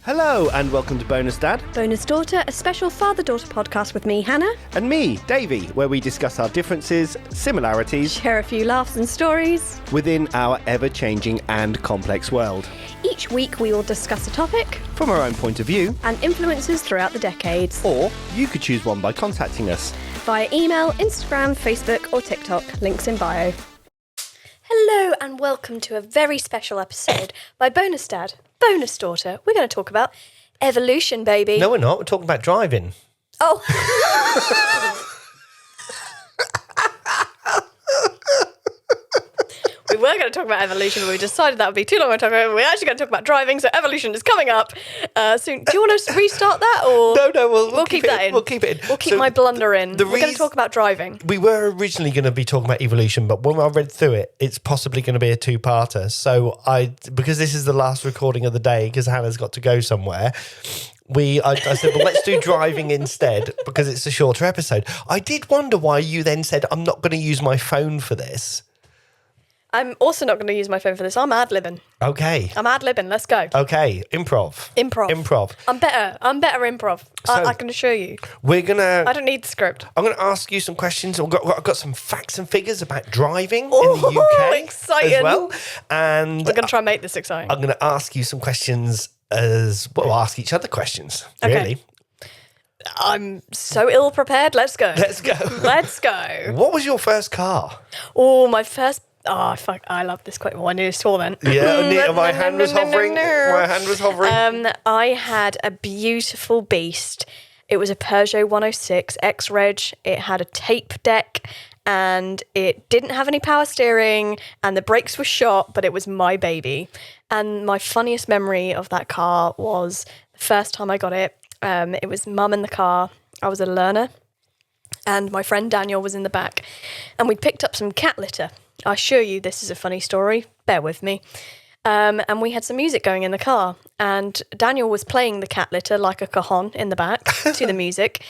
Hello and welcome to Bonus Dad. Bonus Daughter, a special father-daughter podcast with me, Hannah. And me, Davy, where we discuss our differences, similarities, Share a few laughs and stories within our ever-changing and complex world. Each week we will discuss a topic From our own point of view. and influences throughout the decades. Or you could choose one by contacting us. Via email, Instagram, Facebook or TikTok. Links in bio. Hello and welcome to a very special episode by Bonus Dad, Bonus Daughter. We're going to talk about evolution, baby. No, we're not. We're talking about driving. Oh. We were going to talk about evolution, but we decided that would be too long to talk about it. We're actually going to talk about driving, so evolution is coming up soon. Do you want to restart that? Or No, we'll keep that in. We'll keep it in. We'll keep my blunder in. We're going to talk about driving. We were originally going to be talking about evolution, but when I read through it, it's possibly going to be a two-parter. So because this is the last recording of the day, because Hannah's got to go somewhere, I said, well, let's do driving instead because it's a shorter episode. I did wonder why you then said, I'm not going to use my phone for this. I'm also not going to use my phone for this. I'm ad-libbing. Okay. I'm ad-libbing. Let's go. Okay. Improv. I'm better improv. I can assure you. We're going to... I don't need the script. I'm going to ask you some questions. I've got some facts and figures about driving in the UK exciting. as well. And We're going to try and make this exciting. I'm going to ask you some questions as well. We'll ask each other questions, Okay. really. I'm so ill-prepared. Let's go. Let's go. Let's go. What was your first car? Oh, my first... Oh, fuck. I love this quite well. I nearly swore then. Yeah, my hand was hovering. My hand was hovering. I had a beautiful beast. It was a Peugeot 106 X-Reg. It had a tape deck and it didn't have any power steering and the brakes were shot, but it was my baby. And my funniest memory of that car was the first time I got it. It was mum in the car. I was a learner and my friend Daniel was in the back and we'd picked up some cat litter. I assure you this is a funny story. Bear with me. And we had some music going in the car. And Daniel was playing the cat litter like a cajon in the back to the music.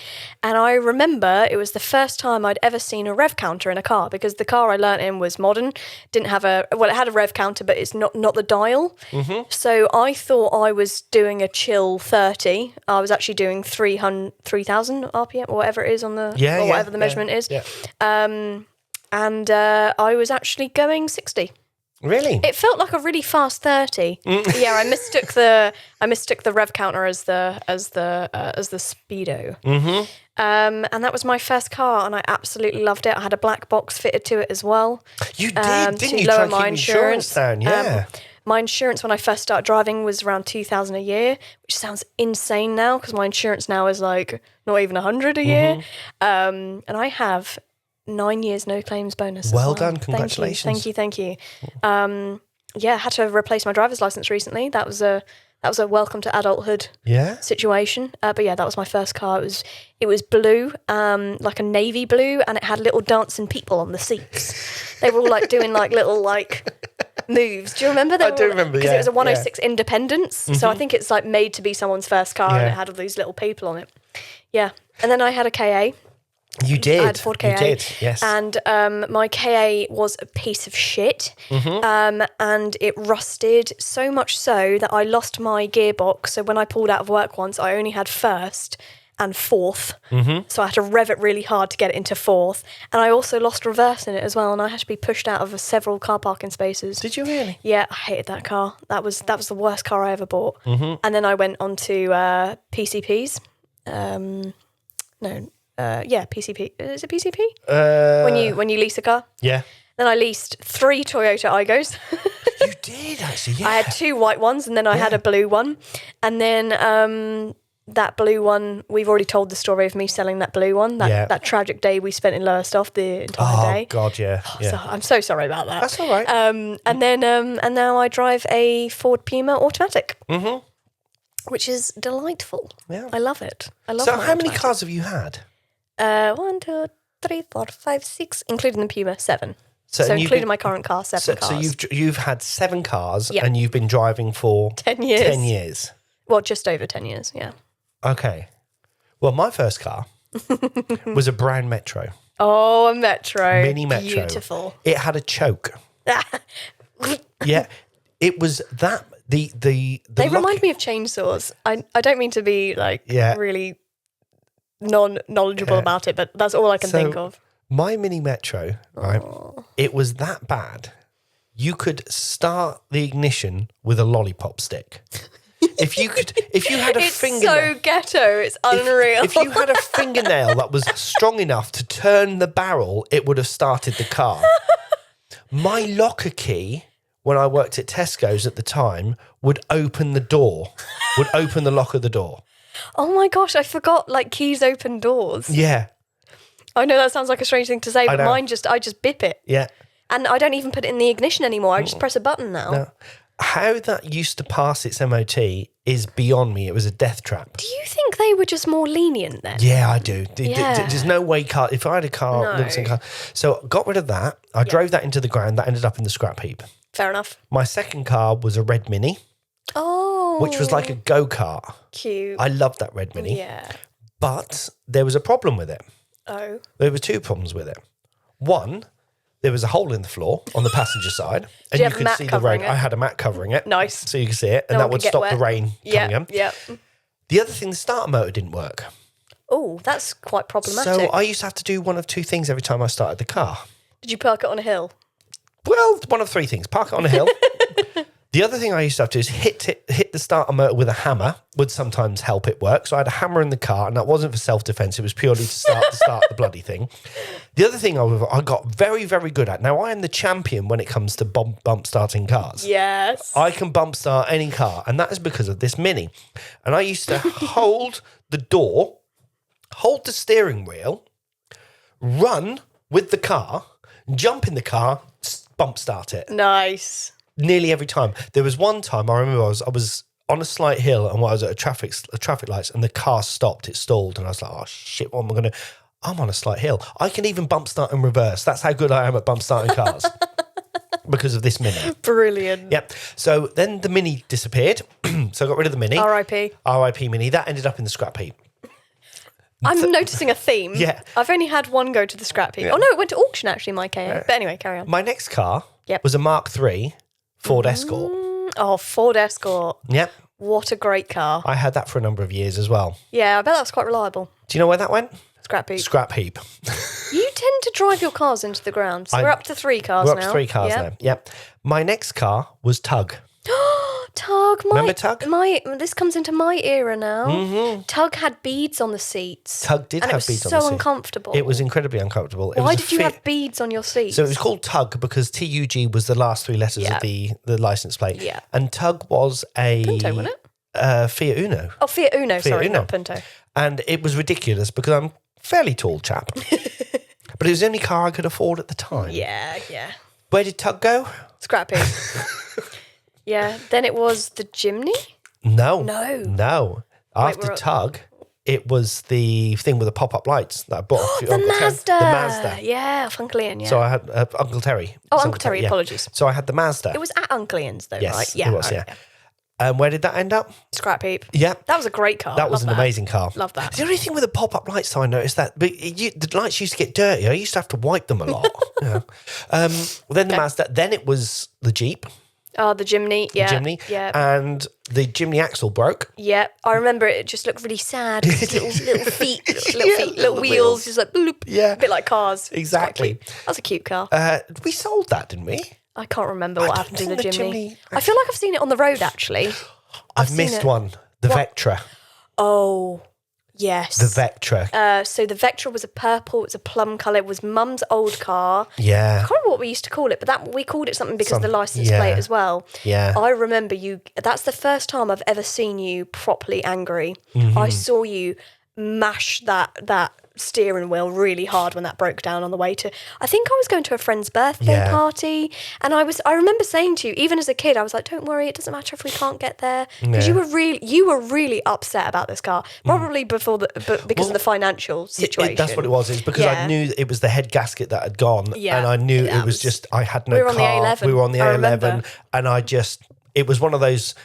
And I remember it was the first time I'd ever seen a rev counter in a car because the car I learnt in was modern. Didn't have it had a rev counter, but it's not the dial. Mm-hmm. So I thought I was doing a chill 30. I was actually doing 3,000 RPM or whatever it is on the, whatever the measurement is. Yeah. And I was actually going 60. Really? It felt like a really fast 30. Yeah, I mistook the rev counter as the speedo. Mm-hmm. And that was my first car, and I absolutely loved it. I had a black box fitted to it as well. You did, didn't you? Lower Try my insurance down, yeah. My insurance when I first started driving was around 2,000 a year, which sounds insane now because my insurance now is like not even 100 a year. And I have 9 years no claims bonus. Well done, congratulations. Thank you. I had to replace my driver's license recently. That was a welcome to adulthood situation. But yeah, that was my first car. It was blue, like a navy blue, and it had little dancing people on the seats. They were all like doing like little like moves. Do you remember? I do remember, because it was a 106 Independence. Mm-hmm. So I think it's like made to be someone's first car, and it had all these little people on it. Yeah, and then I had a KA. You did. I had Ford KA. You did, yes. And my KA was a piece of shit. Mm-hmm. And it rusted so much so that I lost my gearbox. So when I pulled out of work once, I only had first and fourth. Mm-hmm. So I had to rev it really hard to get it into fourth. And I also lost reverse in it as well. And I had to be pushed out of several car parking spaces. Did you really? Yeah, I hated that car. That was the worst car I ever bought. Mm-hmm. And then I went on to PCPs. PCP. Is it PCP? When you lease a car? Yeah. Then I leased 3 Toyota Aigos. You did, actually, yeah. I had 2 white ones and then I had a blue one. And then that blue one, we've already told the story of me selling that blue one. That tragic day we spent in Lowestoft the entire day. Oh, God, yeah. So I'm so sorry about that. That's all right. And now I drive a Ford Puma automatic. Mm-hmm. Which is delightful. Yeah. I love it. So how many cars have you had? 1, 2, 3, 4, 5, 6, including the Puma, 7. So including my current car, 7 cars. So you've had 7 cars and you've been driving for 10 years. 10 years. Well, just over 10 years, yeah. Okay. Well, my first car was a brown Metro. Oh, a Metro. Mini Metro. Beautiful. It had a choke. Yeah. It was that... They remind me of chainsaws. I don't mean to be really non-knowledgeable about it, but that's all I can think of. My Mini Metro, right? It was that bad. You could start the ignition with a lollipop stick. If you had a fingernail, it's so ghetto. It's unreal. If you had a fingernail that was strong enough to turn the barrel, it would have started the car. My locker key, when I worked at Tesco's at the time, would open the lock of the door. Oh my gosh, I forgot keys open doors. Yeah. I know that sounds like a strange thing to say, but I just bip it. Yeah. And I don't even put it in the ignition anymore. I just press a button now. No. How that used to pass its MOT is beyond me. It was a death trap. Do you think they were just more lenient then? Yeah, I do. Yeah. There's no way if I had a car, No. So got rid of that. I drove that into the ground. That ended up in the scrap heap. Fair enough. My second car was a red Mini. Oh. Which was like a go-kart. Cute. I loved that red Mini. Yeah. But there was a problem with it. Oh. There were two problems with it. One, there was a hole in the floor on the passenger side, and you could see the rain. I had a mat covering it. Nice. So you could see it, and that would stop the rain coming in. Yeah. The other thing, the starter motor didn't work. Oh, that's quite problematic. So I used to have to do one of two things every time I started the car. Did you park it on a hill? Well, one of three things. Park it on a hill. The other thing I used to have to do is hit the starter motor with a hammer, would sometimes help it work. So I had a hammer in the car, and that wasn't for self-defense. It was purely to start the bloody thing. The other thing I got very, very good at. Now, I am the champion when it comes to bump starting cars. Yes. I can bump start any car, and that is because of this Mini. And I used to hold the door, hold the steering wheel, run with the car, jump in the car, bump start it. Nice. Nearly every time. There was one time I remember I was on a slight hill and I was at a traffic lights and the car stopped. It stalled and I was like, oh shit, what am I going to? I'm on a slight hill. I can even bump start in reverse. That's how good I am at bump starting cars because of this Mini. Brilliant. Yep. So then the Mini disappeared. So I got rid of the Mini. R.I.P. R.I.P. Mini. That ended up in the scrap heap. I'm noticing a theme. Yeah. I've only had one go to the scrap heap. Yeah. Oh no, it went to auction actually, my KA. But anyway, carry on. My next car was a Mark III Ford Escort. Oh, Ford Escort. Yep. What a great car. I had that for a number of years as well. Yeah, I bet that was quite reliable. Do you know where that went? Scrap heap. Scrap heap. You tend to drive your cars into the ground. So we're up to 3 cars now. We're up to 3 cars now. Yep. My next car was Tug. Tug. Remember Tug? This comes into my era now. Mm-hmm. Tug had beads on the seats. Tug did have beads on the seats. And it was so uncomfortable. It was incredibly uncomfortable. Why did you have beads on your seats? So it was called Tug because TUG was the last 3 letters of the license plate. Yeah. And Tug was a... Punto, wasn't it? Fiat Uno. Oh, Fiat Uno, sorry, not Punto. And it was ridiculous because I'm a fairly tall chap. But it was the only car I could afford at the time. Yeah. Where did Tug go? Scrappy. Yeah, then it was the Jimny? No. After Tug, it was the thing with the pop-up lights that I bought off the Mazda. The Mazda. Yeah, off Uncle Ian, yeah. So I had Uncle Terry. Oh, Uncle Terry, apologies. So I had the Mazda. It was at Uncle Ian's though, yes, right? Yeah, it was, yeah. Where did that end up? Scrap heap. Yeah. That was a great car. That was an amazing car. Love that. The only thing with the pop-up lights, though, I noticed that the lights used to get dirty. I used to have to wipe them a lot. Then the Mazda. Then it was the Jeep. Oh, the Jimny, yeah. The Jimny. Yeah. And the Jimny axle broke. Yeah. I remember it just looked really sad. little feet, little wheels, just like bloop. Yeah. A bit like cars. Exactly. That was a cute car. We sold that, didn't we? I can't remember what happened to the Jimny. I feel actually... like I've seen it on the road, actually. I've missed one. The Vectra. Oh, yes. The Vectra. So the Vectra was a purple, it was a plum colour, it was Mum's old car. Yeah. I can't remember what we used to call it, but we called it something because of the licence plate as well. Yeah. I remember that's the first time I've ever seen you properly angry. Mm-hmm. I saw you mash that steering wheel really hard when that broke down on the way to, I think I was going to a friend's birthday party, and I remember saying to you, even as a kid, I was like, don't worry, it doesn't matter if we can't get there, because you were really upset about this car, probably because of the financial situation. That's what it was. It's because I knew it was the head gasket that had gone, and I knew it was just, I had no car. We were on the A11. We were on the A11, and it was one of those,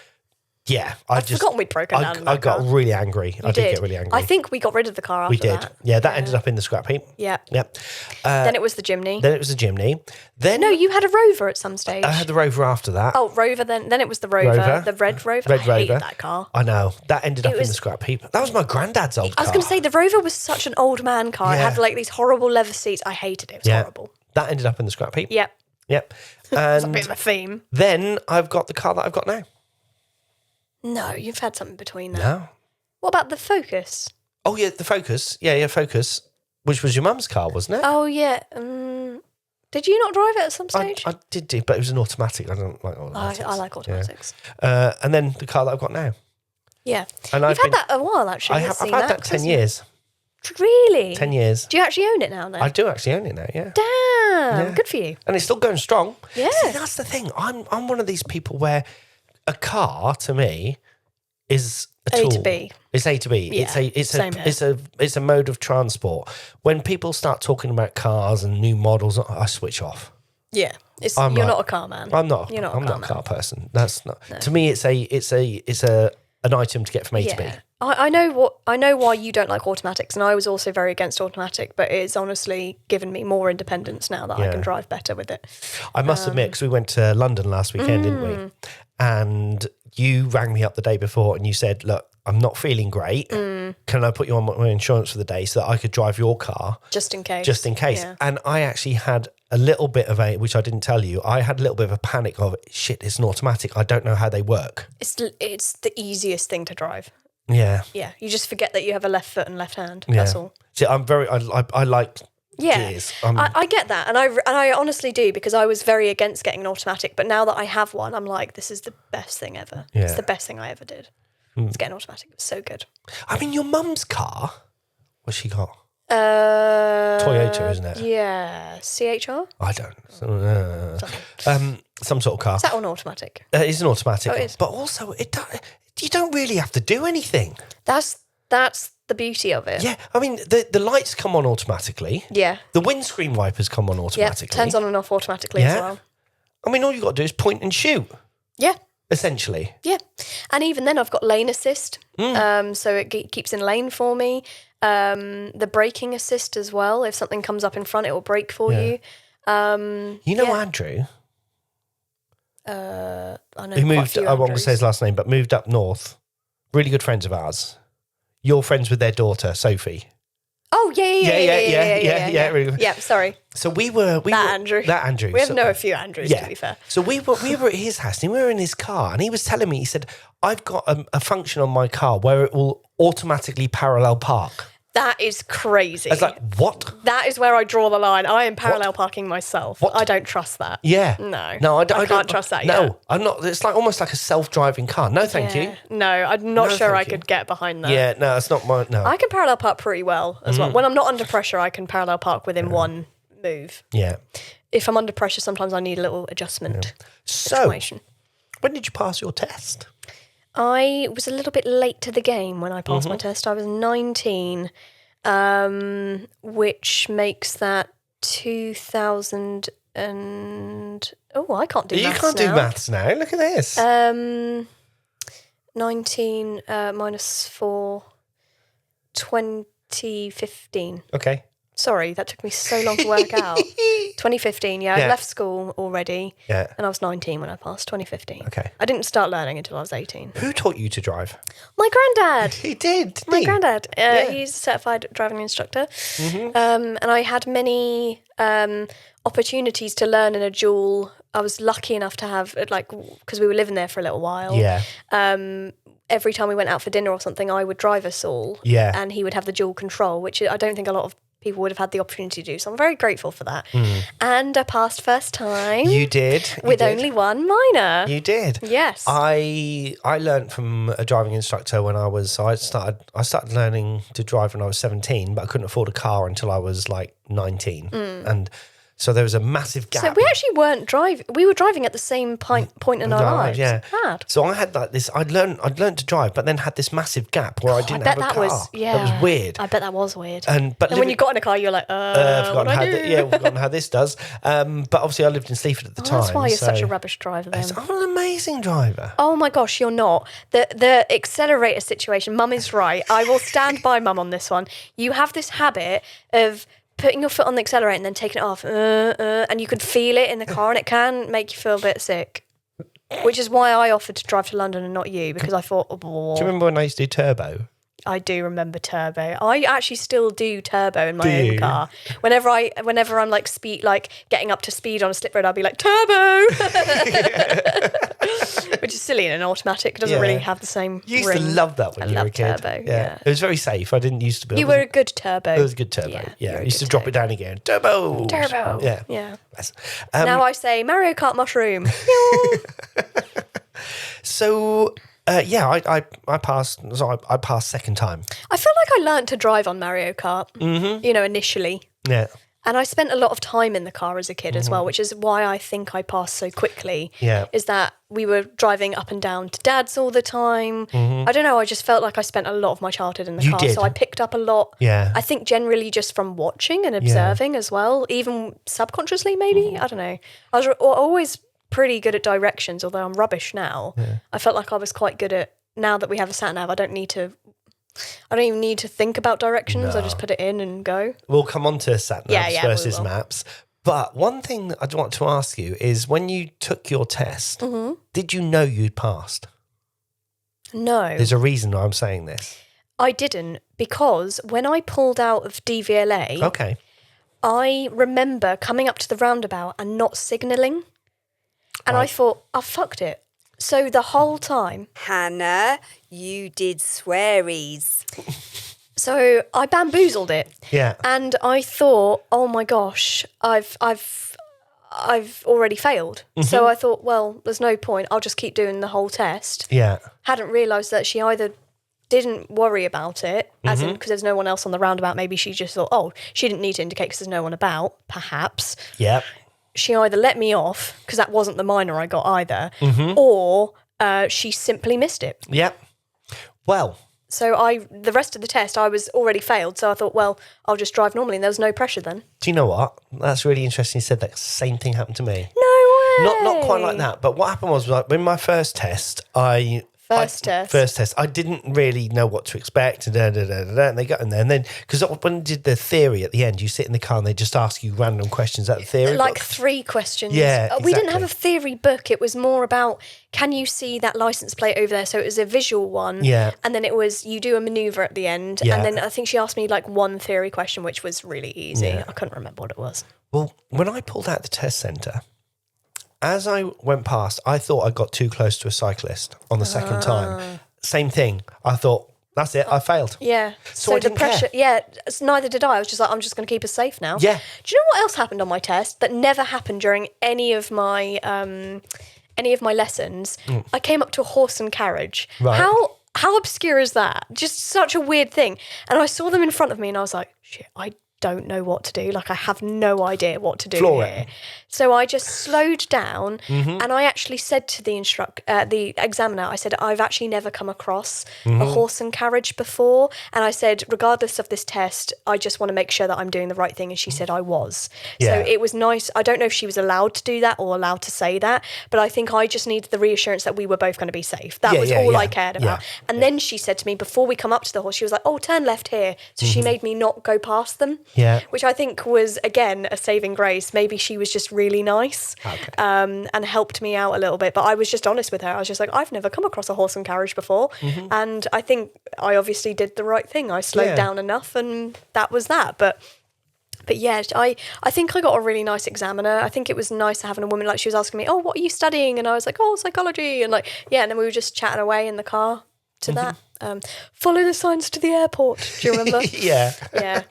Yeah, I'd forgotten we'd broken down in that I got car. really angry. I did get really angry. I think we got rid of the car after we did. that. Yeah, that ended up in the scrap heap. Yeah. Yep. Then it was the Jimny. Then it was a Jimny. Then No, you had a Rover at some stage. I had the Rover after that. Oh, Rover then. Then it was the Rover. The red Rover. Red I hated Rover. that car. I know. That ended up in was- the scrap heap. That was my granddad's old car. I was going to say, the Rover was such an old man car. It Yeah. had like these horrible leather seats. I hated it. It was horrible. That ended up in the scrap heap. Yep. Yep. It's a And bit of a theme. then I've got the car that I've got now. No, you've had something between that. No. What about the Focus? Oh, yeah, the Focus. Yeah, Focus, which was your mum's car, wasn't it? Oh, yeah. Did you not drive it at some stage? I did do, but it was an automatic. I don't like automatics. I like automatics. And then the car that I've got now. Yeah. And You've had that a while, actually. I've had that 10 years. Really? 10 years. Do you actually own it now, then? I do actually own it now, yeah. Damn. Good for you. And it's still going strong. Yeah. See, that's the thing. I'm one of these people where a car to me is a A tool. to B. It's A to B. Yeah, same here. It's a mode of transport. When people start talking about cars and new models, I switch off. Yeah. You're not a car man. I'm not. You're not I'm a car not a man. car person. That's not. To me, it's an item to get from A to B. Yeah. I know why you don't like automatics, and I was also very against automatic, but it's honestly given me more independence now that I can drive better with it. I must admit, because we went to London last weekend, didn't we? And you rang me up the day before and you said, look, I'm not feeling great. Can I put you on my insurance for the day so that I could drive your car? Just in case. Just in case. Yeah. And I actually had a little bit of which I didn't tell you, I had a little bit of a panic of, shit, it's an automatic. I don't know how they work. It's the easiest thing to drive. Yeah. Yeah. You just forget that you have a left foot and left hand. Yeah. That's all. See, I like gears. I get that, and I honestly do, because I was very against getting an automatic, but now that I have one, I'm like, this is the best thing ever. Yeah. It's the best thing I ever did. It's getting an automatic. It's so good. I mean, your mum's car, what's she got? Toyota, isn't it? Yeah. CHR? I don't. Some sort of car. Is that on automatic? It's an automatic, Oh, it is. but also you don't really have to do anything. That's the beauty of it. Yeah, I mean the lights come on automatically. Yeah. The windscreen wipers come on Yeah. automatically. Turns on and off automatically as well. I mean, all you got to do is point and shoot, Yeah. essentially. Yeah. And even then, I've got lane assist. So it keeps in lane for me. The braking assist as well. If something comes up in front, it will brake for you. You know Andrew, I know who quite a moved, few I won't Andrews. say his last name, but moved up north. Really good friends of ours. You're friends with their daughter, Sophie. Oh, yeah. really good. Yeah, sorry. So we were Andrew. That Andrew. We So- know a few Andrews, to be fair. So we were at his house and we were in his car and he was telling me, he said, I've got a function on my car where it will automatically parallel park. That is crazy. I was like, what? That is where I draw the line. I am parallel parking myself. What? I don't trust that. Yeah. No. I can't don't trust that No, yet. I'm not. It's like almost like a self-driving car. No, thank you. No, I'm not No, sure I thank you. could get behind that. Yeah, no, it's not my, no. I can parallel park pretty well as well. When I'm not under pressure, I can parallel park within one move. Yeah. If I'm under pressure, sometimes I need a little adjustment. So, Situation. when did you pass your test? I was a little bit late to the game when I passed my test. I was 19, which makes that 2000 and... Oh, I can't do You maths can't now. do maths now. Look at this. 19 minus 4, 2015. Okay. Sorry, that took me so long to work out. 2015, yeah. Yeah. I left school already. Yeah. And I was 19 when I passed, 2015. Okay. I didn't start learning until I was 18. Who taught you to drive? My granddad. He did, didn't My he? granddad. He's a certified driving instructor. And I had many opportunities to learn in a dual. I was lucky enough to have, because we were living there for a little while. Yeah. Every time we went out for dinner or something, I would drive us all. Yeah. And he would have the dual control, which I don't think a lot of people would have had the opportunity to do. So I'm very grateful for that. And I passed first time. You did. With only one minor. You did. Yes. I learned from a driving instructor when I started learning to drive when I was 17, but I couldn't afford a car until I was like 19. And So there was a massive gap. So we actually weren't driving. We were driving at the same point in our lives. Yeah. It's mad. So I had like this. I'd learned to drive, but then had this massive gap where I didn't have a car. That was weird. I bet that was weird. And when you got in a car, you're like, I've forgotten how this does. But obviously, I lived in Sleaford at the time. That's why you're such a rubbish driver. Then I'm an amazing driver. Oh my gosh, you're not. The accelerator situation. Mum is right. I will stand by Mum on this one. You have this habit of putting your foot on the accelerator and then taking it off, and you can feel it in the car, and it can make you feel a bit sick. Which is why I offered to drive to London and not you, because I thought, Do you remember when I used to do turbo? I do remember turbo. I actually still do turbo in my own car. Whenever I'm like getting up to speed on a slip road, I'll be like turbo, which is silly in an automatic. It doesn't really have the same. You used ring. to love that when you were a kid. Turbo. Yeah, it was very safe. I didn't used to be. You were a good turbo. It was a good turbo. Yeah, I used to drop it down again. Turbo. Yeah. Yes. Now I say Mario Kart mushroom. So. I passed. So I passed second time. I feel like I learnt to drive on Mario Kart. Mm-hmm. Initially. Yeah. And I spent a lot of time in the car as a kid as well, which is why I think I passed so quickly. Yeah. Is that we were driving up and down to Dad's all the time. I don't know, I just felt like I spent a lot of my childhood in the car. Did. So I picked up a lot. Yeah. I think generally just from watching and observing as well, even subconsciously maybe. I don't know. I was always pretty good at directions, although I'm rubbish now. Yeah. I felt like I was quite good at, now that we have a sat nav, I don't even need to think about directions. I just put it in and go. We'll come on to sat navs versus maps. But one thing I'd want to ask you is, when you took your test, did you know you'd passed? No. There's a reason I'm saying this. I didn't, because when I pulled out of DVLA, I remember coming up to the roundabout and not signalling. And I thought, I fucked it. So the whole time... Hannah, you did swearies. So I bamboozled it. Yeah. And I thought, oh my gosh, I've already failed. So I thought, well, there's no point. I'll just keep doing the whole test. Yeah. Hadn't realised that she either didn't worry about it, as in because there's no one else on the roundabout. Maybe she just thought, oh, she didn't need to indicate because there's no one about, perhaps. Yep. She either let me off, because that wasn't the minor I got either, or she simply missed it. Yep. Well. So the rest of the test, I was already failed. So I thought, well, I'll just drive normally. And there was no pressure then. Do you know what? That's really interesting you said that. Same thing happened to me. No way. Not quite like that. But what happened was, like, when my first test, First test. I didn't really know what to expect, and they got in there, and then because when I did the theory at the end, you sit in the car and they just ask you random questions at the theory, like book. 3 questions. Yeah, exactly. We didn't have a theory book. It was more about, can you see that license plate over there? So it was a visual one. Yeah, and then it was, you do a maneuver at the end, and then I think she asked me like 1 theory question, which was really easy. Yeah. I couldn't remember what it was. Well, when I pulled out the test centre, as I went past, I thought I got too close to a cyclist on the second time. Same thing. I thought, that's it, I failed. Yeah. So I the didn't pressure, care. neither did I. I was just like, I'm just going to keep us safe now. Yeah. Do you know what else happened on my test that never happened during any of my lessons? I came up to a horse and carriage. Right. How obscure is that? Just such a weird thing. And I saw them in front of me and I was like, shit, I don't know what to do. Like, I have no idea what to do here. So I just slowed down and I actually said to the examiner, I said, I've actually never come across a horse and carriage before. And I said, regardless of this test, I just want to make sure that I'm doing the right thing. And she said I was. Yeah. So it was nice. I don't know if she was allowed to do that or allowed to say that, but I think I just needed the reassurance that we were both going to be safe. That was all I cared about. And then she said to me, before we come up to the horse, she was like, oh, turn left here. So she made me not go past them. Yeah. Which I think was, again, a saving grace. Maybe she was just really nice and helped me out a little bit. But I was just honest with her. I was just like, I've never come across a horse and carriage before. And I think I obviously did the right thing. I slowed down enough and that was that. But yeah, I think I got a really nice examiner. I think it was nice having a woman, like, she was asking me, oh, what are you studying? And I was like, oh, psychology. And like, yeah, and then we were just chatting away in the car to that. Follow the signs to the airport. Do you remember? Yeah. Yeah.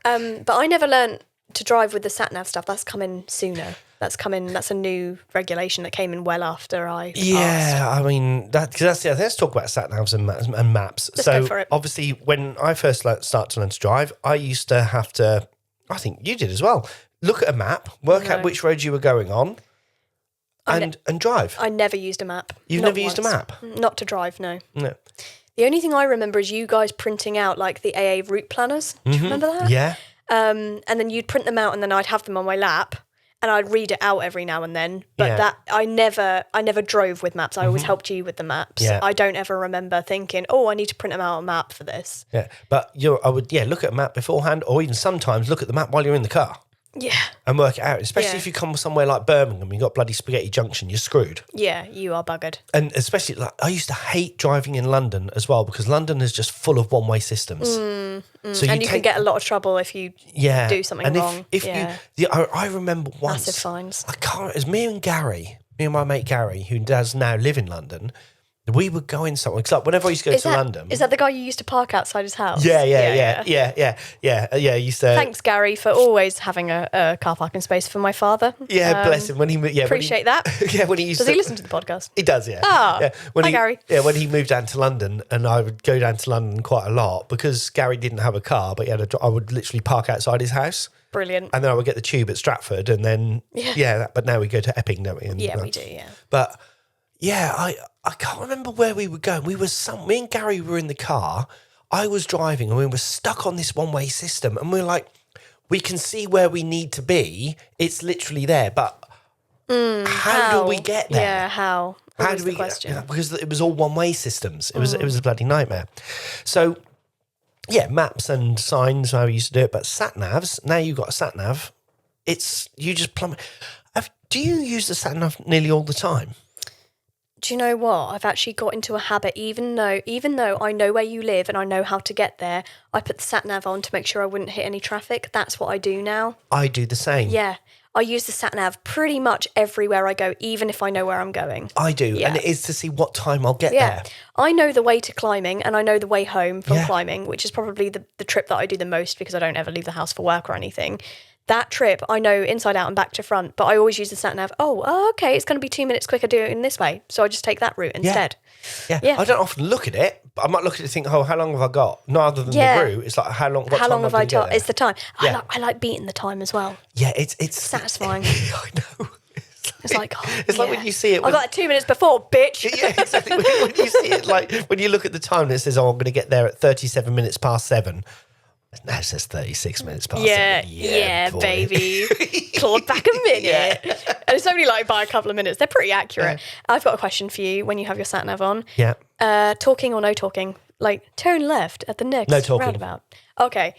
But I never learned to drive with the sat-nav stuff. That's coming sooner. That's a new regulation that came in well after I passed. I mean, let's talk about sat-navs and maps. Let's go for it. Obviously, when I first started to learn to drive, I used to have to, I think you did as well, look at a map, work out No. which roads you were going on, and drive. I never used a map. You've Not never used a once. map? Not to drive, no. No. The only thing I remember is you guys printing out like the AA route planners. Do you remember that? Yeah. And then you'd print them out and then I'd have them on my lap and I'd read it out every now and then. But Yeah. that I never drove with maps. I always helped you with the maps. Yeah. I don't ever remember thinking, oh, I need to print them out on a map for this. Yeah. But I would look at a map beforehand, or even sometimes look at the map while you're in the car. Yeah. And work it out, especially Yeah. if you come somewhere like Birmingham, you've got bloody Spaghetti Junction, you're screwed. Yeah, you are buggered. And especially, like, I used to hate driving in London as well, because London is just full of one-way systems. So And you can get a lot of trouble if you do something and wrong. If I remember once, Massive fines. it was me and my mate Gary, who does now live in London. We would go in somewhere, because like whenever I used to go to London. Is that the guy you used to park outside his house? Yeah. I used to. Thanks, Gary, for always having a car parking space for my father. Yeah, bless him. Appreciate that. Yeah, when he used Does to. he listen to the podcast? He does, yeah. Ah, yeah. hi, Gary. Yeah, when he moved down to London, and I would go down to London quite a lot, because Gary didn't have a car, but I would literally park outside his house. Brilliant. And then I would get the tube at Stratford, and then but now we go to Epping, don't we? And, Yeah, we do, yeah. But yeah, I can't remember where we were going. Me and Gary were in the car. I was driving, and we were stuck on this one-way system, and we were like, we can see where we need to be. It's literally there, but how do we get there? Yeah, how? How Always do we the question. get? Because it was all one-way systems. It was a bloody nightmare. So yeah, maps and signs, how we used to do it, but sat navs. Now you've got a sat nav. You just plummet. Do you use the sat nav nearly all the time? Do you know what? I've actually got into a habit, even though I know where you live and I know how to get there, I put the sat nav on to make sure I wouldn't hit any traffic. That's what I do now. I do the same. Yeah. I use the sat nav pretty much everywhere I go, even if I know where I'm going. I do. Yeah. And it is to see what time I'll get Yeah. there. I know the way to climbing and I know the way home from Yeah. climbing, which is probably the trip that I do the most because I don't ever leave the house for work or anything. That trip, I know inside out and back to front, but I always use the sat nav. Oh, okay, it's going to be 2 minutes quicker doing it in this way. So I just take that route instead. Yeah. Yeah. I don't often look at it, but I might look at it and think, how long have I got? No other than Yeah. the route. It's like, how long How long have I got? got? It's the time. Yeah. I like beating the time as well. Yeah, it's Satisfying. I know. It's like, It's like when you see it. I got it 2 minutes before, bitch. Yeah, exactly. When you see it, like when you look at the time and it says, "Oh, I'm going to get there at 37 minutes past 7." Now it says 36 minutes past 7. Yeah, boy. baby. Clawed back a minute. And it's only like by a couple of minutes. They're pretty accurate. I've got a question for you when you have your sat nav on. Yeah. Talking or no talking? Like turn left at the next No talking. roundabout. Okay.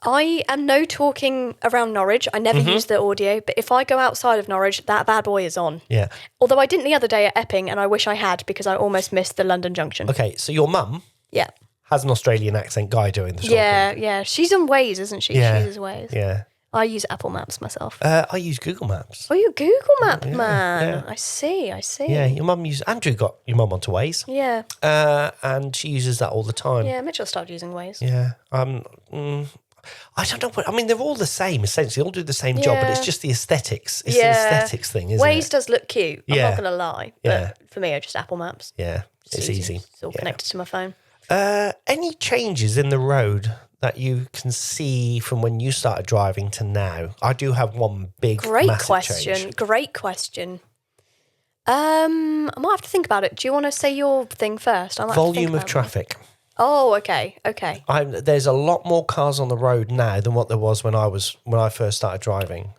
I am no talking around Norwich. I never use the audio, but if I go outside of Norwich, that bad boy is on. Yeah. Although I didn't the other day at Epping, and I wish I had because I almost missed the London junction. Okay, so your mum Yeah. has an Australian accent guy doing the talking. Yeah. She's on Waze, isn't she? Yeah. She uses Waze. Yeah. I use Apple Maps myself. I use Google Maps. Oh, you Google Map man. yeah. I see. Yeah, your mum uses. Andrew got your mum onto Waze. Yeah. And she uses that all the time. Yeah, Mitchell started using Waze. Yeah. I don't know. I mean, they're all the same, essentially. They all do the same job, but it's Yeah. just the aesthetics. It's the aesthetics thing, isn't Waze it? does look cute. I'm Yeah. not going to lie. But Yeah. for me, I just Apple Maps. Yeah, it's easy. It's all Yeah. connected to my phone. Any changes in the road that you can see from when you started driving to now? I do have one big, Great massive question. change. Great question. I might have to think about it. Do you want to say your thing first? I might have to think Volume of about it. traffic. Oh, okay. There's a lot more cars on the road now than what there was when I first started driving.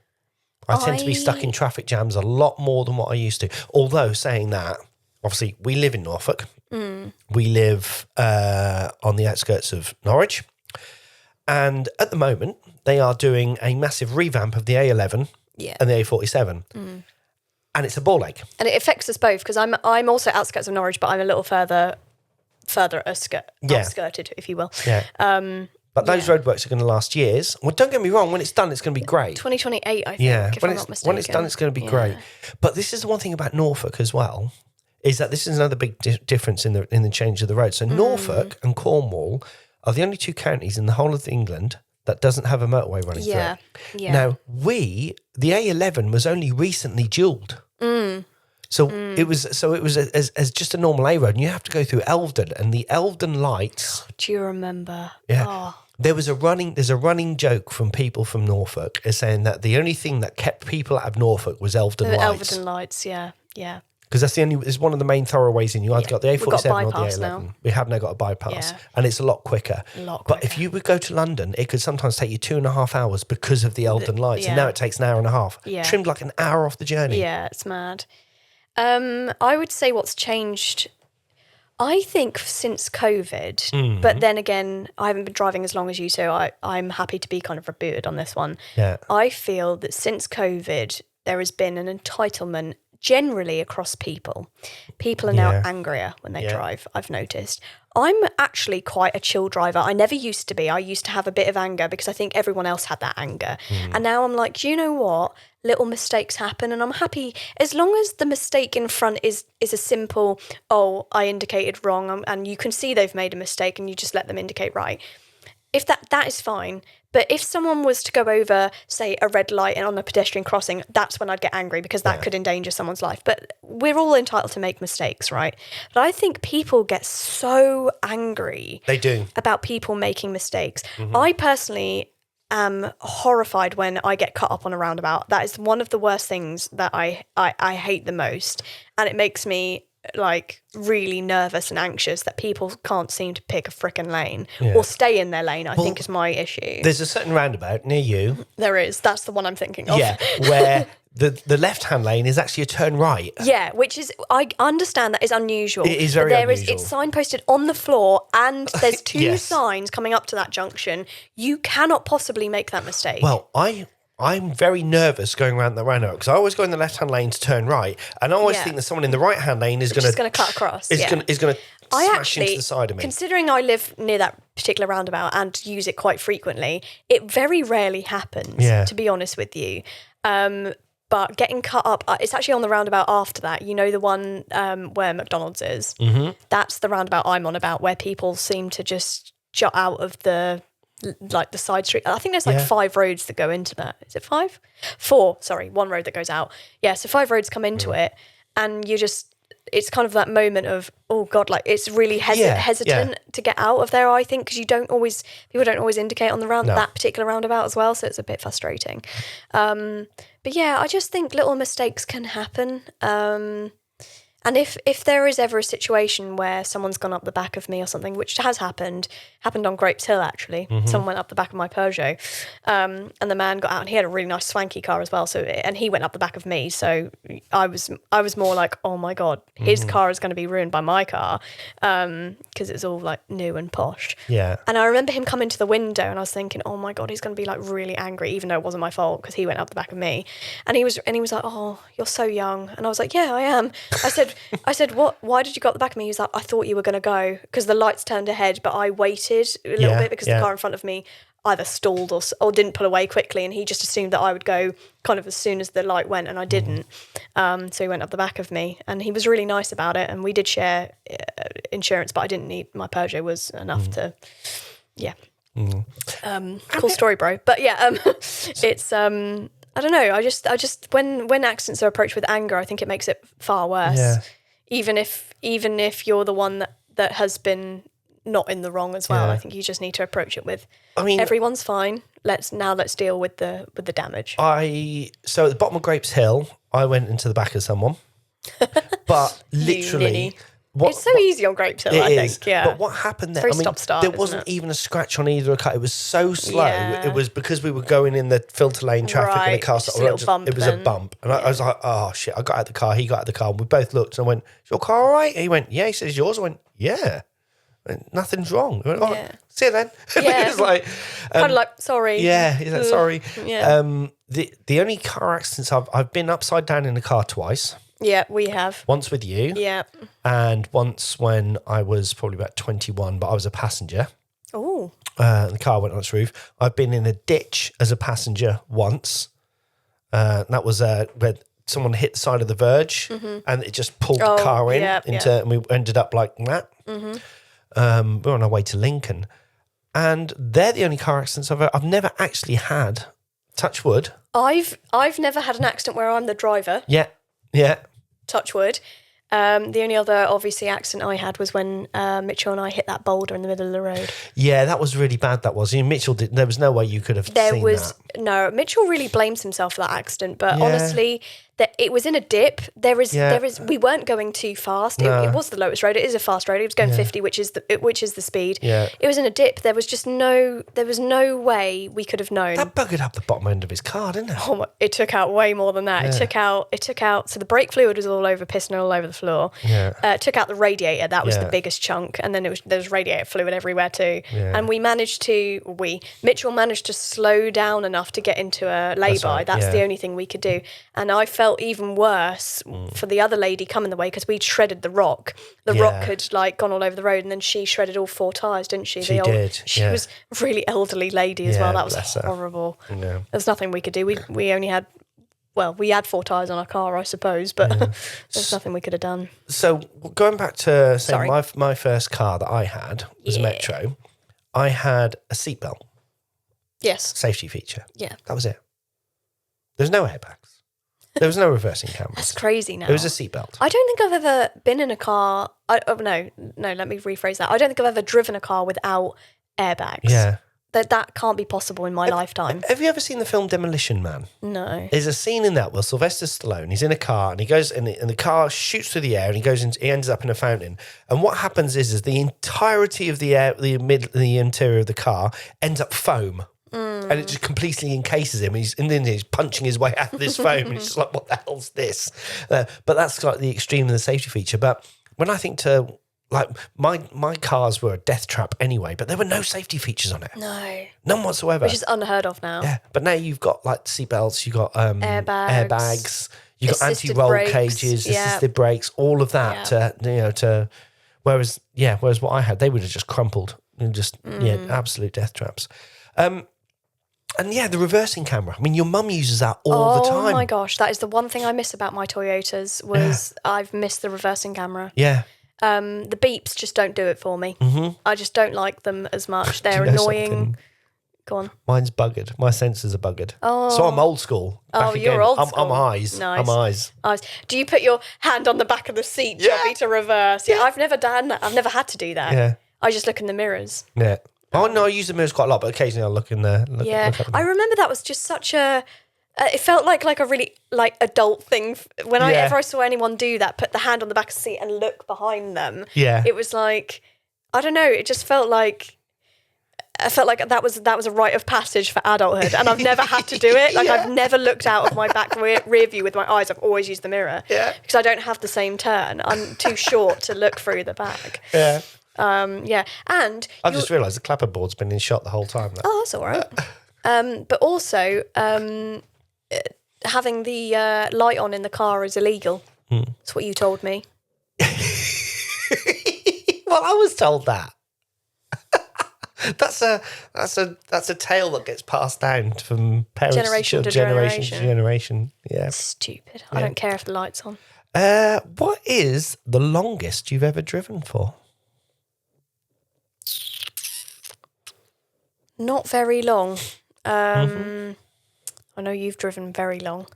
I tend to be stuck in traffic jams a lot more than what I used to. Although saying that, obviously we live in Norfolk. We live on the outskirts of Norwich. And at the moment, they are doing a massive revamp of the A11 and the A47. And it's a ball ache. And it affects us both because I'm also outskirts of Norwich, but I'm a little further outskirted, if you will. Yeah. But those roadworks are going to last years. Well, don't get me wrong. When it's done, it's going to be great. 2028, I think, if when I'm it's not mistaken. when it's done, it's going to be great. But this is the one thing about Norfolk as well, is that this is another big difference in the change of the road. So Norfolk and Cornwall are the only two counties in the whole of England that doesn't have a motorway running through it. Yeah. Now the A11 was only recently dualled. So it was as just a normal A road, and you have to go through Elveden, and the Elveden lights. Do you remember? Yeah. Oh, There's a running joke from people from Norfolk is saying that the only thing that kept people out of Norfolk was Elvedon The Lights. Elvedon Lights, yeah. Because it's one of the main thoroughways in. You either got the We've got A47 or the bypass A11. now. We have now got a bypass, Yeah. and it's a lot quicker. A lot But if quicker. you would go to London, it could sometimes take you 2.5 hours because of the Elvedon Lights, and now it takes an hour and a half. Yeah. Trimmed like an hour off the journey. Yeah, it's mad. I would say what's changed, I think, since COVID, but then again, I haven't been driving as long as you, so I'm happy to be kind of rebooted on this one. Yeah. I feel that since COVID, there has been an entitlement generally across people. People are now angrier when they drive, I've noticed. I'm actually quite a chill driver. I never used to be. I used to have a bit of anger because I think everyone else had that anger. And now I'm like, do you know what? Little mistakes happen and I'm happy as long as the mistake in front is a simple, oh, I indicated wrong, and you can see they've made a mistake and you just let them indicate right. If that is fine. But if someone was to go over, say, a red light and on a pedestrian crossing, that's when I'd get angry because that could endanger someone's life. But we're all entitled to make mistakes, right? But I think people get so angry. They do. About people making mistakes. I personally am horrified when I get cut up on a roundabout. That is one of the worst things that I hate the most. And it makes me like really nervous and anxious that people can't seem to pick a frickin' lane or stay in their lane, I think is my issue. There's a certain roundabout near you. There is. That's the one I'm thinking of. Yeah, where the left-hand lane is actually a turn right. Yeah, which is, I understand that is unusual. It is very unusual. It's signposted on the floor and there's two Yes. signs coming up to that junction. You cannot possibly make that mistake. Well, I'm very nervous going around the roundabout because I always go in the left-hand lane to turn right, and I always think that someone in the right-hand lane is going just going to cut across. Is going to smash into the side of me. Considering I live near that particular roundabout and use it quite frequently, it very rarely happens, to be honest with you. But getting cut up, it's actually on the roundabout after that. You know, the one where McDonald's is? Mm-hmm. That's the roundabout I'm on about, where people seem to just jut out of the side street. I think there's 5 roads that go into that. Is it 5? 4, sorry, 1 road that goes out. Yeah, so 5 roads come into it, and you just, it's kind of that moment of, oh God, like it's really hesitant to get out of there, I think, because people don't always indicate on the that particular roundabout as well, so it's a bit frustrating. But yeah, I just think little mistakes can happen. And if there is ever a situation where someone's gone up the back of me or something, which has happened on Grapes Hill actually. Someone went up the back of my Peugeot, and the man got out and he had a really nice swanky car as well. And he went up the back of me. So I was more like, oh my God, his car is going to be ruined by my car, because it's all like new and posh. Yeah. And I remember him coming to the window and I was thinking, oh my God, he's going to be like really angry, even though it wasn't my fault because he went up the back of me. And he was like, oh, you're so young. And I was like, yeah, I am. I said, what? Why did you go up the back of me? He was like, I thought you were going to go because the lights turned ahead, but I waited a little bit because the car in front of me either stalled or didn't pull away quickly, and he just assumed that I would go kind of as soon as the light went, and I didn't. So he went up the back of me, and he was really nice about it, and we did share insurance, but I didn't need, my Peugeot was enough to, cool story, bro. But yeah, it's I don't know. I just when accidents are approached with anger, I think it makes it far worse. Yeah. Even if you're the one that has been not in the wrong as well. I think you just need to approach it with, everyone's fine. Let's deal with the damage. So at the bottom of Grapes Hill, I went into the back of someone, but literally. It's so easy on Grapes Hill, I think. Yeah. But what happened there? Very stop-start, there wasn't even a scratch on either car. It was so slow. Yeah. It was because we were going in the filter lane traffic and the car started. It was a bump. And I was like, oh shit, I got out of the car, he got out of the car, and we both looked and I went, is your car all right? And he went, yeah. He says, yours? I went, yeah. Nothing's wrong. I went, all right, see you then. Yeah. It was like, kind of like, sorry. Yeah, he's like, sorry. Yeah. The only car accidents I've been upside down in the car twice. Yeah, we have. Once with you. Yeah. And once when I was probably about 21, but I was a passenger. Oh. The car went on its roof. I've been in a ditch as a passenger once. That was where someone hit the side of the verge and it just pulled the car in and we ended up like that. Mm-hmm. We're on our way to Lincoln. And they're the only car accidents I've never actually had. Touch wood. I've never had an accident where I'm the driver. Yeah. Yeah. Touch wood. The only other obviously accident I had was when Mitchell and I hit that boulder in the middle of the road. Yeah, that was really bad. That was. Mitchell did. There was no way you could have seen that. No. Mitchell really blames himself for that accident, but Yeah. honestly, that it was in a dip. There is. We weren't going too fast. No. It was the lowest road. It is a fast road. It was going 50, which is the speed. Yeah. It was in a dip. There was just no way we could have known. That buggered up the bottom end of his car, didn't it? Oh my, it took out way more than that. Yeah. It took out. So the brake fluid was all over, piston all over the floor. Yeah. It took out the radiator. That was Yeah. the biggest chunk, and then there was radiator fluid everywhere too. Yeah. And Mitchell managed to slow down enough to get into a lay-by. That's the only thing we could do. And I felt even worse for the other lady coming the way because we'd shredded the rock. The rock had gone all over the road, and then she shredded all 4 tyres, didn't she? She did. She was a really elderly lady as well. That was bless her. horrible. Yeah. There's nothing we could do. We only had. Well, we had 4 tyres on our car, I suppose, but there's nothing we could have done. So going back to Sorry. my first car that I had was a Metro. I had a seatbelt Yes. safety feature. Yeah. That was it. There's no airbags. There was no reversing cameras. That's crazy now. It was a seatbelt. I don't think I've ever been in a car. No, let me rephrase that. I don't think I've ever driven a car without airbags. Yeah. That can't be possible in my lifetime. Have you ever seen the film Demolition Man? No. There's a scene in that where Sylvester Stallone, he's in a car and he goes and the car shoots through the air and he ends up in a fountain. And what happens is the entirety of the air, the interior of the car ends up foam. And it just completely encases him. And then he's punching his way out of this foam. And he's just like, what the hell's this? But that's like the extreme of the safety feature. But when I think to, like, my cars were a death trap anyway, but there were no safety features on it. No. None whatsoever. Which is unheard of now. Yeah, but now you've got like seatbelts, you've got airbags, you've got Assisted anti-roll brakes, cages, yeah. assisted brakes, all of that whereas what I had, they would have just crumpled and just absolute death traps. And yeah, the reversing camera. I mean, your mum uses that all the time. Oh my gosh, that is the one thing I miss about my Toyotas was I've missed the reversing camera. Yeah. The beeps just don't do it for me. Mm-hmm. I just don't like them as much. They're Do you know annoying. something? Go on. Mine's buggered. My sensors are buggered. Oh. So I'm old school. Back You're again. old I'm school. eyes. Nice. I'm eyes. Do you put your hand on the back of the seat, Jobby, to reverse? Yeah, I've never done that. I've never had to do that. Yeah. I just look in the mirrors. Yeah. Oh no, I use the mirrors quite a lot, but occasionally I'll look in there. Look at them. I remember that was just such a. It felt like a really adult thing. Whenever I saw anyone do that, put the hand on the back of the seat and look behind them. Yeah. It was like, I don't know. It just felt like. I felt like that was a rite of passage for adulthood, and I've never had to do it. Like I've never looked out of my back rear view with my eyes. I've always used the mirror. Yeah. Because I don't have the same turn. I'm too short to look through the back. Yeah. And I've just realised the clapperboard's been in shot the whole time. oh, that's all right. But also, having the light on in the car is illegal. That's what you told me. Well, I was told that. That's a tale that gets passed down from parents Generation to generation. Yeah. Stupid. I don't care if the light's on. What is the longest you've ever driven for? Not very long. I know you've driven very long.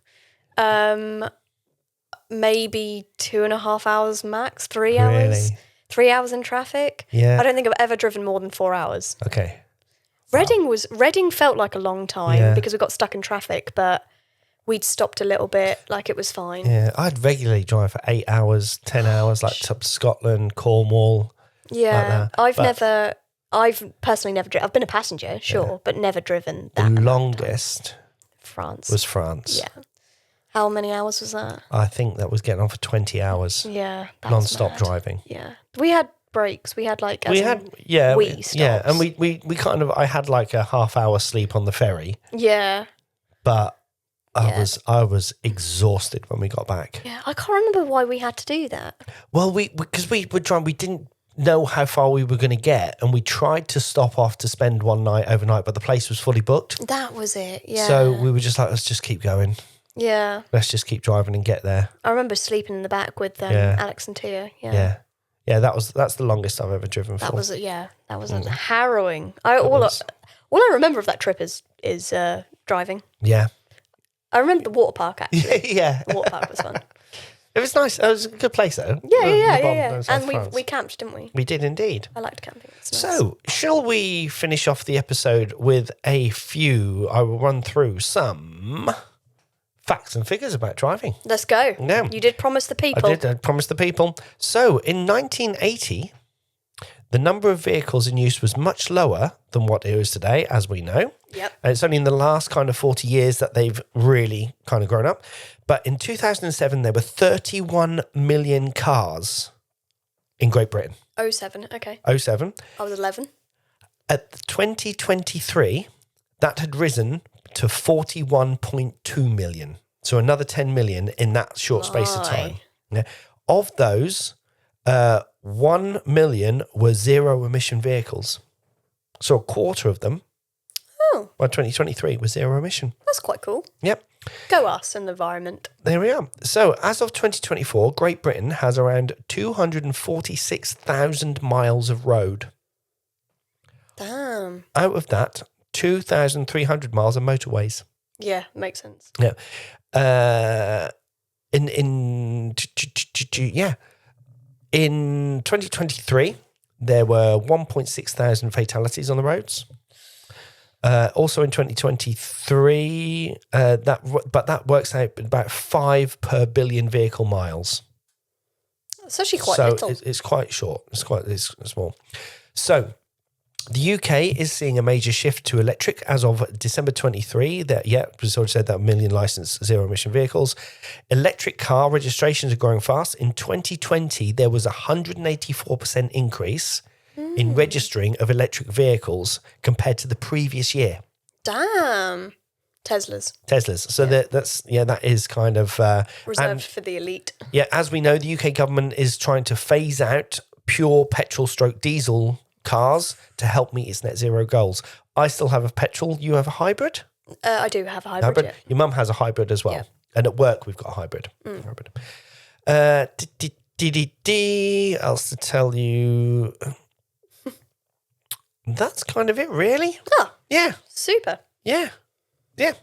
Maybe 2.5 hours max, 3 hours. Really? 3 hours in traffic. Yeah. I don't think I've ever driven more than 4 hours. Okay. Reading felt like a long time Yeah. because we got stuck in traffic, but we'd stopped a little bit, like it was fine. Yeah, I'd regularly drive for 8 hours, 10 hours, like to Scotland, Cornwall. Yeah, like that. I've personally never driven. I've been a passenger, sure, but never driven that. The longest France was France. Yeah. How many hours was that? I think that was getting on for 20 hours. Yeah. That's Non-stop mad. driving. Yeah. We had breaks. We had like We had stops. And we kind of I had like a half-hour sleep on the ferry, Yeah. but I was exhausted when we got back. Yeah. I can't remember why we had to do that. Well, because we were trying, we didn't know how far we were going to get, and we tried to stop off to spend one night overnight, but the place was fully booked. That was it. Yeah. So we were just like, let's just keep going. Yeah. Let's just keep driving and get there. I remember sleeping in the back with Alex and Tia. Yeah. Yeah. That's the longest I've ever driven That for. was harrowing. All I remember of that trip is driving. Yeah. I remember the water park actually. Yeah. The water park was fun. It was nice. It was a good place, though. Yeah. And we camped, didn't we? We did indeed. I liked camping. It's nice. So, shall we finish off the episode with a few? I will run through some facts and figures about driving. Let's go. Yeah. You did promise the people. I promised the people. So, in 1980, the number of vehicles in use was much lower than what it is today, as we know. Yep. And it's only in the last kind of 40 years that they've really kind of grown up. But in 2007, there were 31 million cars in Great Britain. 07, okay. 07. I was 11. At 2023, that had risen to 41.2 million. So another 10 million in that short space of time. Yeah. Of those, 1 million were zero emission vehicles. So a quarter of them by 2023 was zero emission. That's quite cool. Yep. Go us and the environment. There we are. So as of 2024, Great Britain has around 246,000 miles of road. Damn. Out of that, 2,300 miles are motorways. Yeah, makes sense. Yeah. In 2023, there were 1.6 thousand fatalities on the roads. Also in 2023, that works out about 5 per billion vehicle miles. It's actually quite so little. It's quite short. It's small. So the UK is seeing a major shift to electric as of December 23. We sort of said that 1 million licensed zero emission vehicles. Electric car registrations are growing fast. In 2020, there was a 184% increase in registering of electric vehicles compared to the previous year. Damn. Teslas. So that is kind of Reserved for the elite. Yeah, as we know, the UK government is trying to phase out pure petrol/diesel cars to help meet its net zero goals. I still have a petrol. You have a hybrid? I do have a hybrid. Yeah. Your mum has a hybrid as well. Yeah. And at work, we've got a hybrid. Else to tell you. That's kind of it, really. Oh, Yeah. super. Yeah.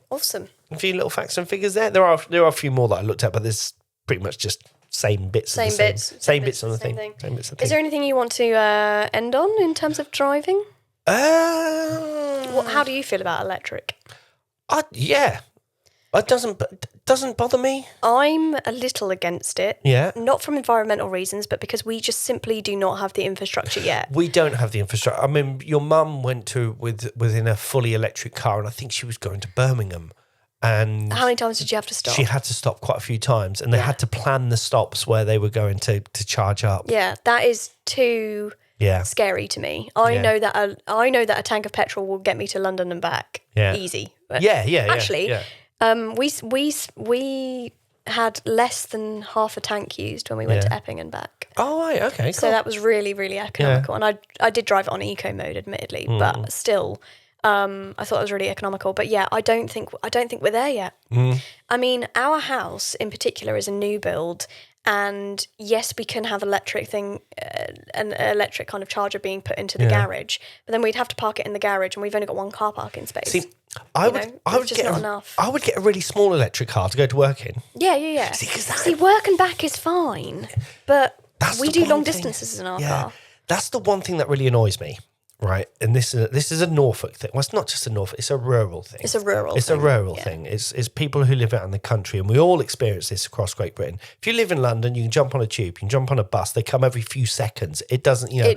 Awesome. A few little facts and figures there. There are a few more that I looked at, but there's pretty much just same bits. Same bits on the thing. Same bits of the Is there anything you want to end on in terms of driving? How do you feel about electric? Yeah. It doesn't bother me. I'm a little against it. Yeah. Not from environmental reasons, but because we just simply do not have the infrastructure yet. We don't have the infrastructure. I mean, your mum went within a fully electric car, and I think she was going to Birmingham. And how many times did you have to stop? She had to stop quite a few times, and they had to plan the stops where they were going to charge up. Yeah, that is too scary to me. I know that a tank of petrol will get me to London and back easy. But actually, we had less than half a tank used when we went to Epping and back. Oh, right, okay, cool. So that was really, really economical. And I did drive it on eco mode, admittedly, but still, I thought it was really economical. But yeah, I don't think we're there yet. I mean, our house in particular is a new build. And yes, we can have an electric kind of charger being put into the garage, but then we'd have to park it in the garage, and we've only got one car parking space. See, I would get a really small electric car to go to work in. Yeah. See, work and back is fine, but we do long distances in our car. That's the one thing that really annoys me. Right, and this is a Norfolk thing. Well, it's not just a Norfolk; it's a rural thing. It's a rural thing. It's people who live out in the country, and we all experience this across Great Britain. If you live in London, you can jump on a tube, you can jump on a bus. They come every few seconds. It doesn't, you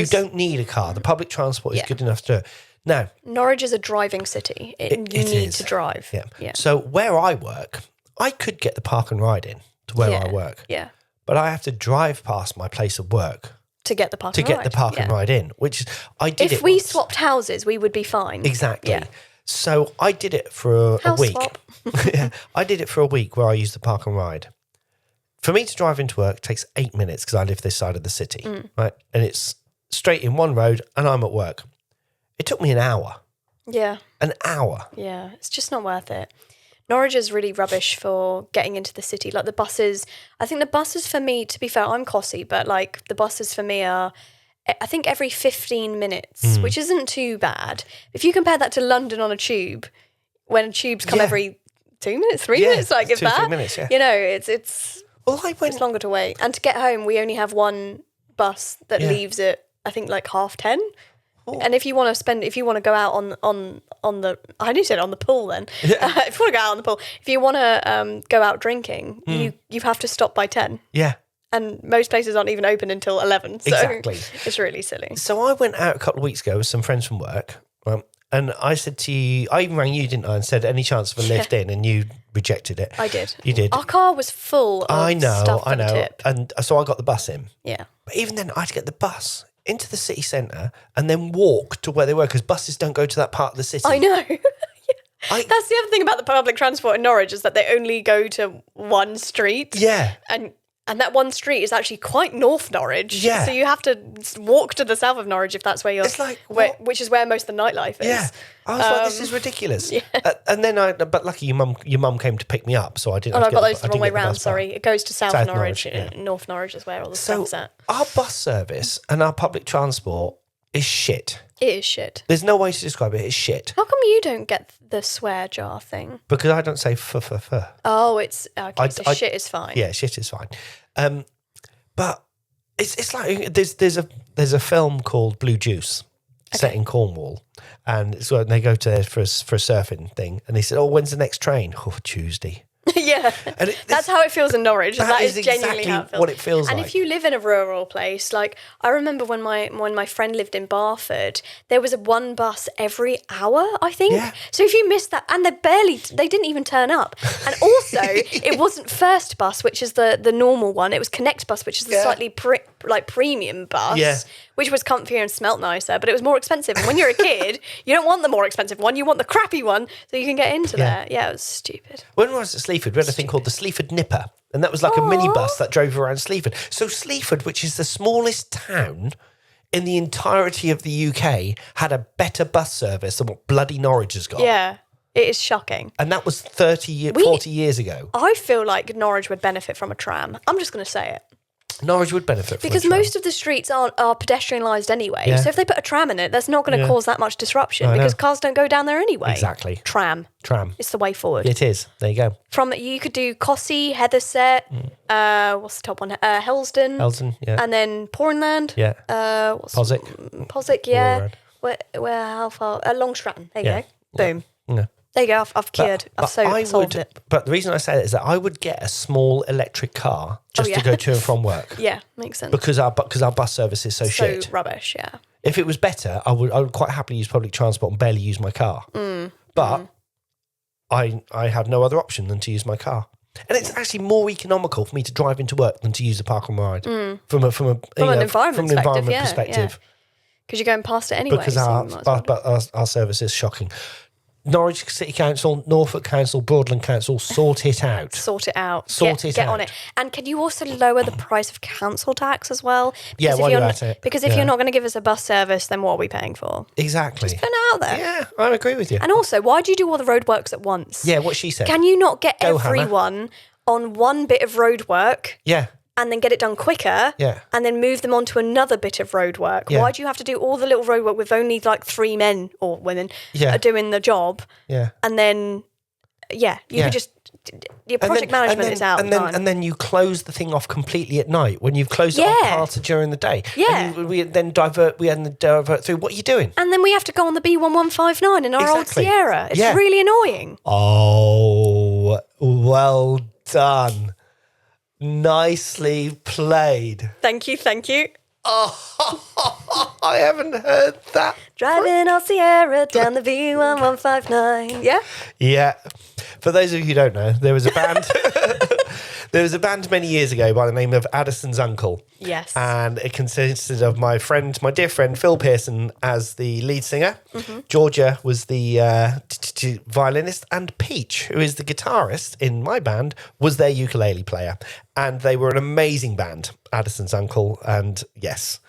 don't need a car. The public transport is good enough to do it. Now, Norwich is a driving city. You need to drive. Yeah. So where I work, I could get the park and ride in to where I work. Yeah. But I have to drive past my place of work. To get the park and ride in, which I did. If we swapped houses, we would be fine. Exactly. Yeah. So I did it for a week. Swap. I did it for a week where I used the park and ride. For me to drive into work takes 8 minutes because I live this side of the city, right? And it's straight in one road, and I'm at work. It took me an hour. Yeah. An hour. Yeah, it's just not worth it. Norwich is really rubbish for getting into the city. Like the buses, I think the buses for me, to be fair, I'm Cossey, but like the buses for me are, I think every 15 minutes, which isn't too bad. If you compare that to London on a tube, when tubes come every 2 minutes, 3 minutes, like if 2 that, 3 minutes, you know, it's. Well, I went. It's longer to wait. And to get home, we only have one bus that leaves at, I think, like 10:30. And if you want to go out on the, I knew you said on the pool then. If you want to go out on the pool, if you want to go out drinking, you have to stop by 10. Yeah. And most places aren't even open until 11. So Exactly. It's really silly. So I went out a couple of weeks ago with some friends from work, and I said to you, I even rang you, didn't I, and said any chance of a lift in, and you rejected it. I did. You did. Our car was full of stuff for the tip. And so I got the bus in. Yeah. But even then, I had to get the bus into the city centre and then walk to where they were, because buses don't go to that part of the city. I know. That's the other thing about the public transport in Norwich, is that they only go to one street. Yeah. And that one street is actually quite North Norwich. Yeah. So you have to walk to the south of Norwich if that's where you're... It's like, which is where most of the nightlife is. Yeah. I was like, this is ridiculous. Yeah. And then but lucky your mum came to pick me up, so I didn't. Oh, have I to got get those the wrong way round. Sorry, it goes to South Norwich. North Norwich is where all the stuff's at. Our bus service and our public transport is shit. It is shit. There's no way to describe it. It's shit. How come you don't get the swear jar thing? Because I don't say f. Oh, it's okay. So shit is fine. Yeah, shit is fine. But it's like there's a film called Blue Juice set in Cornwall, and it's when they go to for a surfing thing, and they said, "Oh, when's the next train?" Oh, Tuesday. Yeah, and that's how it feels in Norwich. That is genuinely exactly how it feels. what it feels and like. if you live in a rural place, like I remember when my friend lived in Barford, there was one bus every hour, I think. Yeah. So if you missed that, and they didn't even turn up. And also, it wasn't First Bus, which is the normal one. It was Connect Bus, which is the slightly premium bus. Yeah. Which was comfier and smelt nicer, but it was more expensive. And when you're a kid, you don't want the more expensive one. You want the crappy one so you can get into there. Yeah, it was stupid. When I was at Sleaford, we had a thing called the Sleaford Nipper, and that was like a minibus that drove around Sleaford. So Sleaford, which is the smallest town in the entirety of the UK, had a better bus service than what bloody Norwich has got. Yeah, it is shocking. And that was 40 years ago. I feel like Norwich would benefit from a tram. I'm just going to say it. Norwich would benefit from because a tram. most of the streets are pedestrianised anyway. Yeah. So if they put a tram in it, that's not going to cause that much disruption because cars don't go down there anyway. Exactly. Tram. It's the way forward. It is. There you go. From you could do Cossey, Heatherset, what's the top one? Helsden. Yeah. And then Pornland. Yeah. Poswick, yeah. Where how far? Long Stratton. There you go. Boom. Yeah. There you go. I've cured. I've solved it. But the reason I say that is that I would get a small electric car just to go to and from work. Yeah, makes sense. Because our bus service is so shit. So rubbish, yeah. If it was better, I would quite happily use public transport and barely use my car. But I have no other option than to use my car. And it's actually more economical for me to drive into work than to use the park and ride from an environment perspective. Because you're going past it anyway. Because our service is shocking. Norwich City Council, Norfolk Council, Broadland Council, sort it out. Sort it out. Get on it. And can you also lower the price of council tax as well? Because while you're at it. Because if you're not going to give us a bus service, then what are we paying for? Exactly. Just put it out there. Yeah, I agree with you. And also, why do you do all the roadworks at once? Yeah, what she said. Can you not get Go, everyone on one bit of roadwork? Yeah. And then get it done quicker, and then move them on to another bit of road work. Why do you have to do all the little road work with only like 3 men or women doing the job? Yeah. And then, you could just, your project management is out. And then you close the thing off completely at night when you've closed it off part of during the day. Yeah. And we then divert through. What are you doing? And then we have to go on the B1159 in our old Sierra. It's really annoying. Oh, well done. Nicely played. Thank you. Oh, I haven't heard that. Driving our Sierra down the B1159. Yeah? Yeah. For those of you who don't know, there was a band. There was a band many years ago by the name of Addison's Uncle. Yes. And it consisted of my dear friend Phil Pearson as the lead singer. Georgia was the violinist, and Peach, who is the guitarist in my band, was their ukulele player. And they were an amazing band, Addison's Uncle, and yes.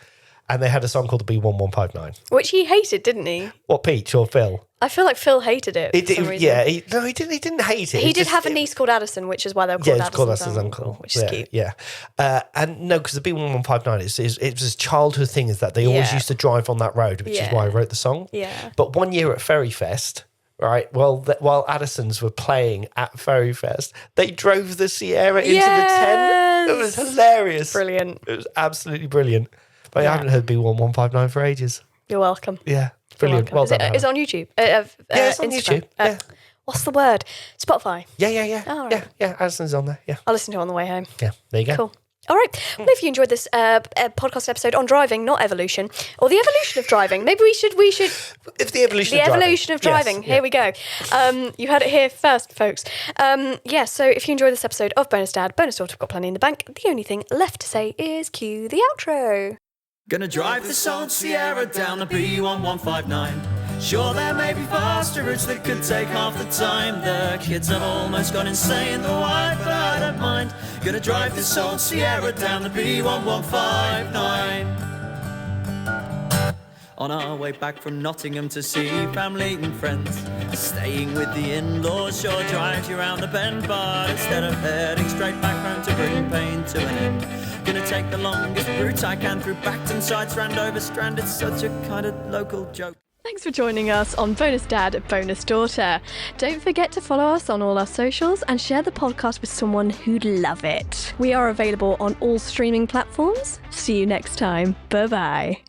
And they had a song called the B1159. Which he hated, didn't he? What, Peach or Phil? I feel like Phil hated it. He didn't hate it. He did have a niece called Addison, which is why they were called Addison's Uncle. Which is cute. Yeah. And no, because the B1159, it was his childhood thing, is that they always used to drive on that road, which is why I wrote the song. Yeah. But one year at Ferry Fest, right, while Addisons were playing at Ferry Fest, they drove the Sierra into the tent. was. It was hilarious. Brilliant. It was absolutely brilliant. But I haven't heard B1159 for ages. You're welcome. Yeah, brilliant. Well done. Is it on YouTube? Yeah, it's on Instagram? YouTube. Yeah. What's the word? Spotify. Yeah. Oh, right. Yeah, Addison's on there. Yeah. I'll listen to it on the way home. Yeah, there you go. Cool. All right. Well, if you enjoyed this podcast episode on driving, not evolution, or the evolution of driving, maybe we should. It's the evolution The of driving. evolution of driving. Yes, Here we go. You heard it here first, folks. So if you enjoyed this episode of Bonus Dad, Bonus Daughter, I've got plenty in the bank. The only thing left to say is cue the outro. Gonna drive this old Sierra down the B1159. Sure, there may be faster routes that could take half the time. The kids have almost gone insane, the wife, but I don't mind. Gonna drive this old Sierra down the B1159. On our way back from Nottingham to see family and friends, staying with the in-laws sure drives you round the bend, but instead of heading straight back home to bring pain to an end, gonna take the longest route I can through Bacton Side, Strand over Strand. It's such a kind of local joke. Thanks for joining us on Bonus Dad, Bonus Daughter. Don't forget to follow us on all our socials and share the podcast with someone who'd love it. We are available on all streaming platforms. See you next time. Bye-bye.